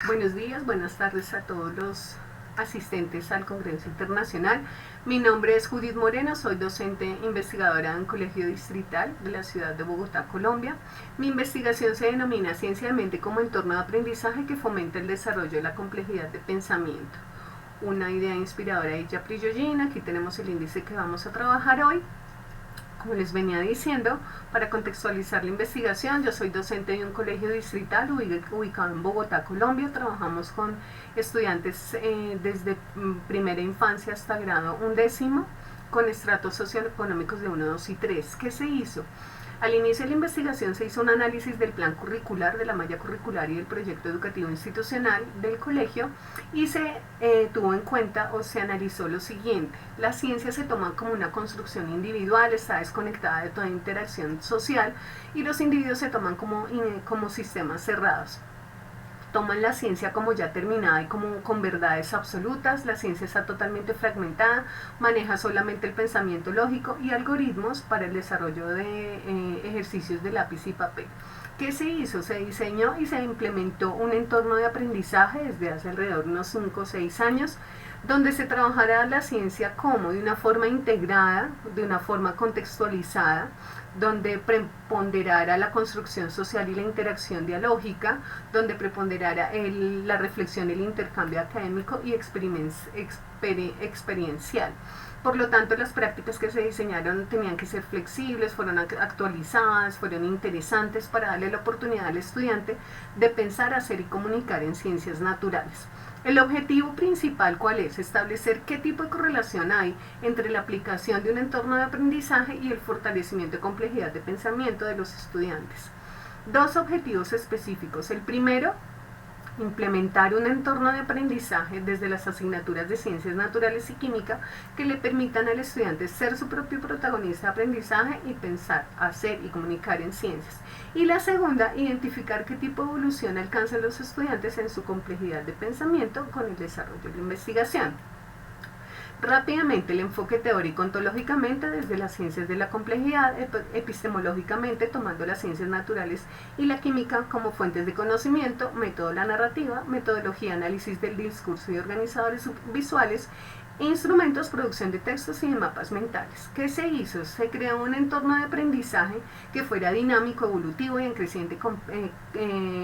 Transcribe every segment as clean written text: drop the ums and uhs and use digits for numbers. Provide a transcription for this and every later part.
Buenos días, buenas tardes a todos los asistentes al Congreso Internacional. Mi nombre es Judith Moreno, soy docente investigadora en Colegio Distrital de la ciudad de Bogotá, Colombia. Mi investigación se denomina Ciencia de Mente como entorno de aprendizaje que fomenta el desarrollo de la complejidad de pensamiento. Una idea inspiradora de Ella Prigogine. Aquí tenemos el índice que vamos a trabajar hoy. Como les venía diciendo, para contextualizar la investigación, yo soy docente de un colegio distrital ubicado en Bogotá, Colombia. Trabajamos con estudiantes desde primera infancia hasta grado 11, con estratos socioeconómicos de 1, 2 y 3. ¿Qué se hizo? Al inicio de la investigación se hizo un análisis del plan curricular, de la malla curricular y del proyecto educativo institucional del colegio, y se tuvo en cuenta o se analizó lo siguiente: la ciencia se toma como una construcción individual, está desconectada de toda interacción social, y los individuos se toman como sistemas cerrados. Toman la ciencia como ya terminada y como con verdades absolutas. La ciencia está totalmente fragmentada, maneja solamente el pensamiento lógico y algoritmos para el desarrollo de ejercicios de lápiz y papel. ¿Qué se hizo? Se diseñó y se implementó un entorno de aprendizaje desde hace alrededor de unos 5 o 6 años, donde se trabajará la ciencia como de una forma integrada, de una forma contextualizada, donde preponderara la construcción social y la interacción dialógica, donde preponderara la reflexión, el intercambio académico y experiencial. Por lo tanto, las prácticas que se diseñaron tenían que ser flexibles, fueron actualizadas, fueron interesantes para darle la oportunidad al estudiante de pensar, hacer y comunicar en ciencias naturales. El objetivo principal, ¿cuál es? Establecer qué tipo de correlación hay entre la aplicación de un entorno de aprendizaje y el fortalecimiento de complejidad de pensamiento de los estudiantes. Dos objetivos específicos. El primero, implementar un entorno de aprendizaje desde las asignaturas de ciencias naturales y química que le permitan al estudiante ser su propio protagonista de aprendizaje y pensar, hacer y comunicar en ciencias. Y la segunda, identificar qué tipo de evolución alcanzan los estudiantes en su complejidad de pensamiento con el desarrollo de la investigación. Rápidamente, el enfoque teórico ontológicamente desde las ciencias de la complejidad, epistemológicamente tomando las ciencias naturales y la química como fuentes de conocimiento, método la narrativa, metodología análisis del discurso y organizadores visuales, instrumentos, producción de textos y de mapas mentales. ¿Qué se hizo? Se creó un entorno de aprendizaje que fuera dinámico, evolutivo y en creciente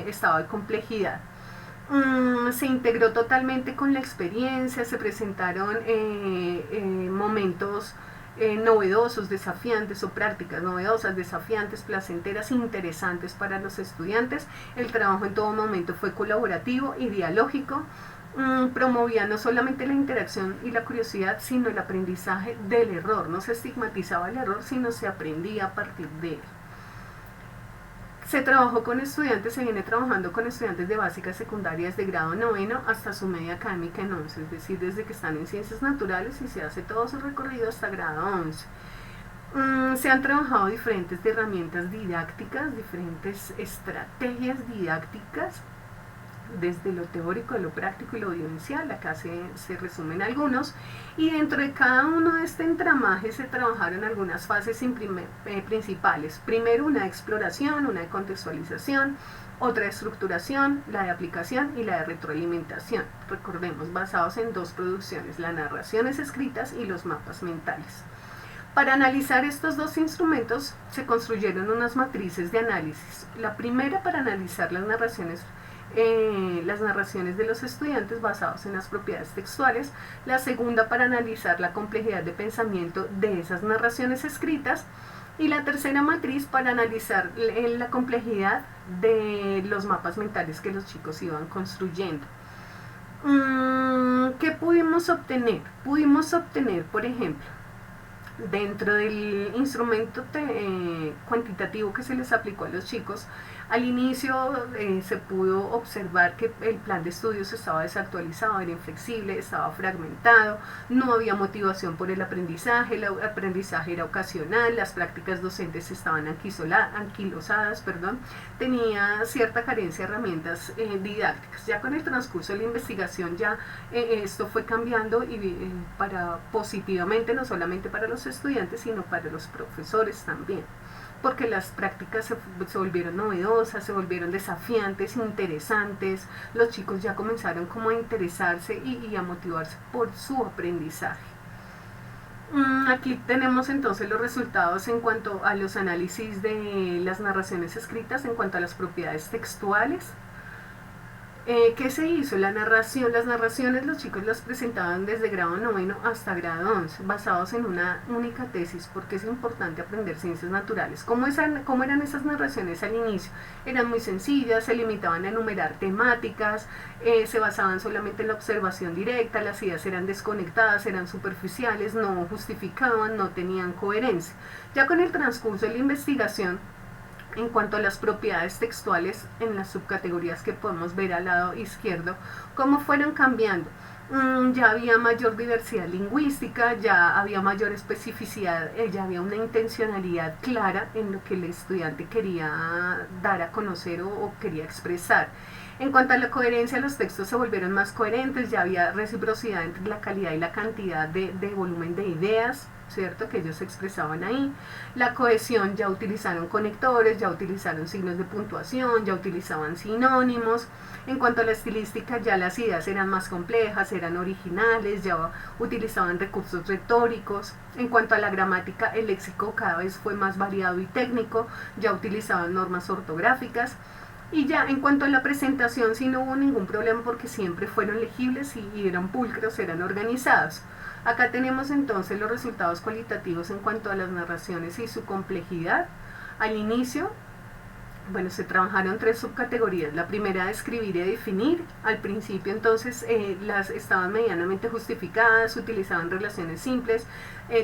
estado de complejidad. Se integró totalmente con la experiencia, se presentaron momentos novedosos, desafiantes o prácticas novedosas, desafiantes, placenteras, interesantes para los estudiantes. El trabajo en todo momento fue colaborativo y dialógico. Promovía no solamente la interacción y la curiosidad, sino el aprendizaje del error. No se estigmatizaba el error, sino se aprendía a partir de él. Se trabajó con estudiantes, se viene trabajando con estudiantes de básicas secundarias de grado 9 hasta su media académica en 11, es decir, desde que están en ciencias naturales y se hace todo su recorrido hasta grado 11. Se han trabajado diferentes herramientas didácticas, diferentes estrategias didácticas, desde lo teórico, lo práctico y lo vivencial. Acá se resumen algunos, y dentro de cada uno de este entramaje se trabajaron algunas fases principales. Primero, una de exploración, una de contextualización, otra de estructuración, la de aplicación y la de retroalimentación. Recordemos, basados en dos producciones, las narraciones escritas y los mapas mentales. Para analizar estos dos instrumentos se construyeron unas matrices de análisis. La primera, para analizar las narraciones de los estudiantes basados en las propiedades textuales. La segunda, para analizar la complejidad de pensamiento de esas narraciones escritas. Y la tercera matriz, para analizar la complejidad de los mapas mentales que los chicos iban construyendo. ¿Qué pudimos obtener? Pudimos obtener, por ejemplo, dentro del instrumento cuantitativo que se les aplicó a los chicos, al inicio se pudo observar que el plan de estudios estaba desactualizado, era inflexible, estaba fragmentado, no había motivación por el aprendizaje era ocasional, las prácticas docentes estaban anquilosadas, tenía cierta carencia de herramientas didácticas. Ya con el transcurso de la investigación esto fue cambiando y para positivamente, no solamente para los estudiantes, sino para los profesores también. porque las prácticas se volvieron novedosas, se volvieron desafiantes, interesantes, los chicos ya comenzaron como a interesarse y a motivarse por su aprendizaje. Aquí tenemos entonces los resultados en cuanto a los análisis de las narraciones escritas, en cuanto a las propiedades textuales. ¿Qué se hizo? Las narraciones los chicos las presentaban desde grado 9 hasta grado 11, basados en una única tesis, porque es importante aprender ciencias naturales. ¿Cómo eran esas narraciones al inicio? Eran muy sencillas, se limitaban a enumerar temáticas, se basaban solamente en la observación directa, las ideas eran desconectadas, eran superficiales, no justificaban, no tenían coherencia. Ya con el transcurso de la investigación, en cuanto a las propiedades textuales en las subcategorías que podemos ver al lado izquierdo, cómo fueron cambiando. Ya había mayor diversidad lingüística, ya había mayor especificidad, ya había una intencionalidad clara en lo que el estudiante quería dar a conocer o quería expresar. En cuanto a la coherencia, los textos se volvieron más coherentes, ya había reciprocidad entre la calidad y la cantidad de volumen de ideas, ¿cierto?, que ellos expresaban ahí. La cohesión, ya utilizaron conectores, ya utilizaron signos de puntuación, ya utilizaban sinónimos. En cuanto a la estilística, ya las ideas eran más complejas, eran originales, ya utilizaban recursos retóricos. En cuanto a la gramática, el léxico cada vez fue más variado y técnico, ya utilizaban normas ortográficas. Y ya en cuanto a la presentación, sí no hubo ningún problema porque siempre fueron legibles y eran pulcros, eran organizados. Acá tenemos entonces los resultados cualitativos en cuanto a las narraciones y su complejidad. Al inicio, bueno, se trabajaron 3 subcategorías. La primera, describir y definir. Al principio entonces las estaban medianamente justificadas, utilizaban relaciones simples,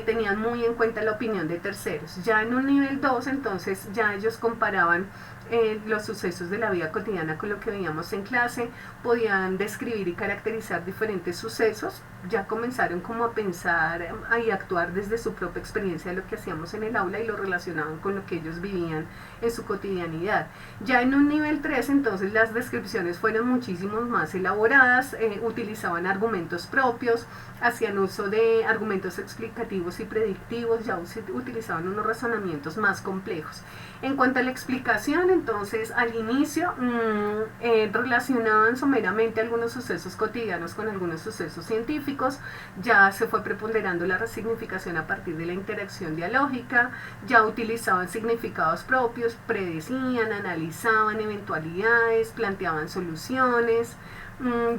tenían muy en cuenta la opinión de terceros. Ya en un nivel 2 entonces ya ellos comparaban los sucesos de la vida cotidiana con lo que veíamos en clase, podían describir y caracterizar diferentes sucesos, ya comenzaron como a pensar y actuar desde su propia experiencia de lo que hacíamos en el aula y lo relacionaban con lo que ellos vivían en su cotidianidad. Ya en un nivel 3 entonces las descripciones fueron muchísimo más elaboradas, utilizaban argumentos propios, hacían uso de argumentos explicativos y predictivos, ya utilizaban unos razonamientos más complejos. En cuanto a la explicación, entonces al inicio relacionaban someramente algunos sucesos cotidianos con algunos sucesos científicos, ya se fue preponderando la resignificación a partir de la interacción dialógica, ya utilizaban significados propios, predecían, analizaban eventualidades, planteaban soluciones.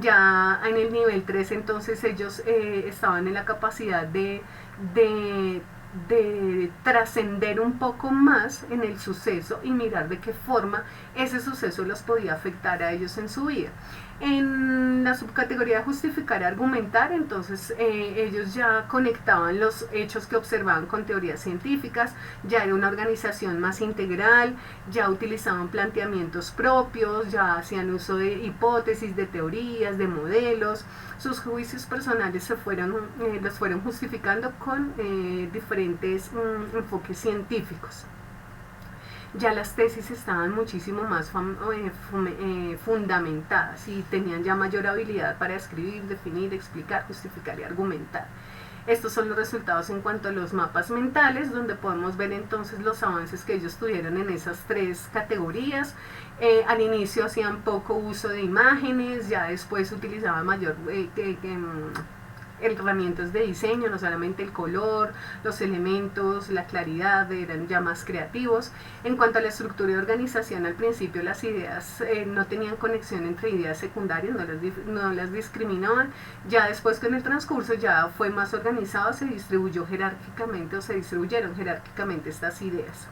Ya en el nivel 3 entonces ellos estaban en la capacidad de trascender un poco más en el suceso y mirar de qué forma ese suceso los podía afectar a ellos en su vida. En la subcategoría de justificar y argumentar, entonces ellos ya conectaban los hechos que observaban con teorías científicas, ya era una organización más integral, ya utilizaban planteamientos propios, ya hacían uso de hipótesis, de teorías, de modelos. Sus juicios personales los fueron justificando con diferentes enfoques científicos. Ya las tesis estaban muchísimo más fundamentadas y tenían ya mayor habilidad para escribir, definir, explicar, justificar y argumentar. Estos son los resultados en cuanto a los mapas mentales, donde podemos ver entonces los avances que ellos tuvieron en esas 3 categorías. Al inicio hacían poco uso de imágenes, ya después utilizaban mayor herramientas de diseño, no solamente el color, los elementos, la claridad, eran ya más creativos. En cuanto a la estructura y organización, al principio las ideas no tenían conexión entre ideas secundarias, no las discriminaban, ya después con el transcurso ya fue más organizado, se distribuyeron jerárquicamente estas ideas.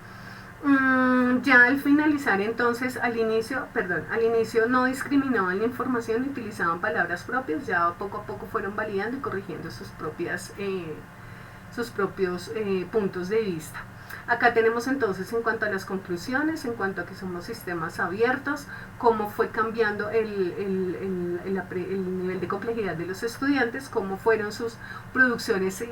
Ya al finalizar entonces, al inicio no discriminaban la información, utilizaban palabras propias, ya poco a poco fueron validando y corrigiendo sus propios puntos de vista. Acá tenemos entonces en cuanto a las conclusiones, en cuanto a que somos sistemas abiertos, cómo fue cambiando el nivel de complejidad de los estudiantes, cómo fueron sus producciones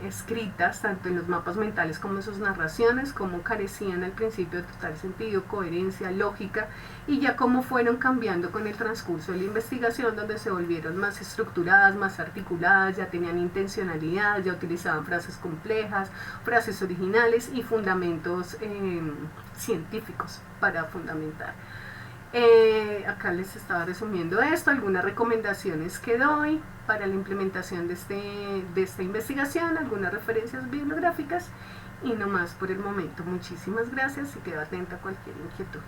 escritas, tanto en los mapas mentales como en sus narraciones, cómo carecían al principio de total sentido, coherencia, lógica, y ya cómo fueron cambiando con el transcurso de la investigación, donde se volvieron más estructuradas, más articuladas, ya tenían intencionalidad, ya utilizaban frases complejas, frases originales y fundamentos científicos para fundamentar. Acá les estaba resumiendo esto, algunas recomendaciones que doy para la implementación de esta investigación, algunas referencias bibliográficas y no más por el momento. Muchísimas gracias y quedo atenta a cualquier inquietud.